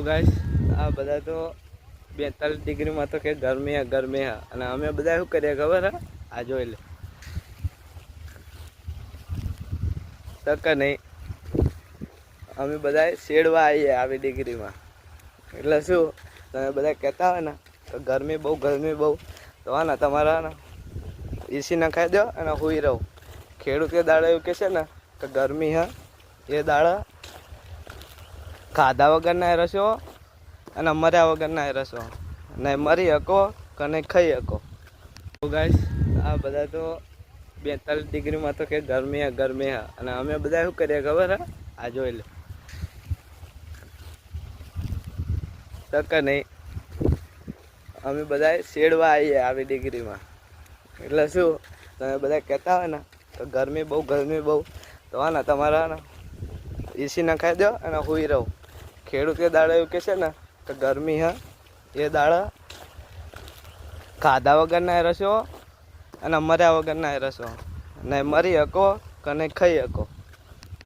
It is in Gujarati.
ગાઈસ આ બધા તો 42 ડિગ્રીમાં તો કે ગરમી હે અને અમે બધા શું કરીએ ખબર હે? આ જોઈ લે તક નહીં, અમે બધા શેડવા આવીએ આવી ડિગ્રીમાં. એટલે શું તમે બધા કહેતા હોય ને તો ગરમી બહુ તો હા ને તમારા ને એસી નખાઈ દો અને હુઈ રહો. ખેડૂત એ દાડા એવું કહેશે ને કે ગરમી હે એ દાડા ખાધા વગરના રસો અને મર્યા વગરના રસો, નહીં મરી શકો કે નહીં ખાઈ શકો. ગાઈસ આ બધા તો 42 ડિગ્રીમાં તો કે ગરમી હે અને અમે બધા શું કરીએ ખબર હે? આ જોઈ લે તક નહીં, અમે બધા શેડવા આવીએ આવી ડિગ્રીમાં. એટલે શું તમે બધા કહેતા હોય ને તો ગરમી બહુ તો હા ને તમારા ને એસી નખાઈ દો અને હુઈ રહો. ખેડૂત એ દાડા એવું કહેશે ને કે ગરમી હે એ દાડા ખાધા વગરના રસો અને મર્યા વગરના રસો, નહીં મરી શકો કે નહીં ખાઈ શકો.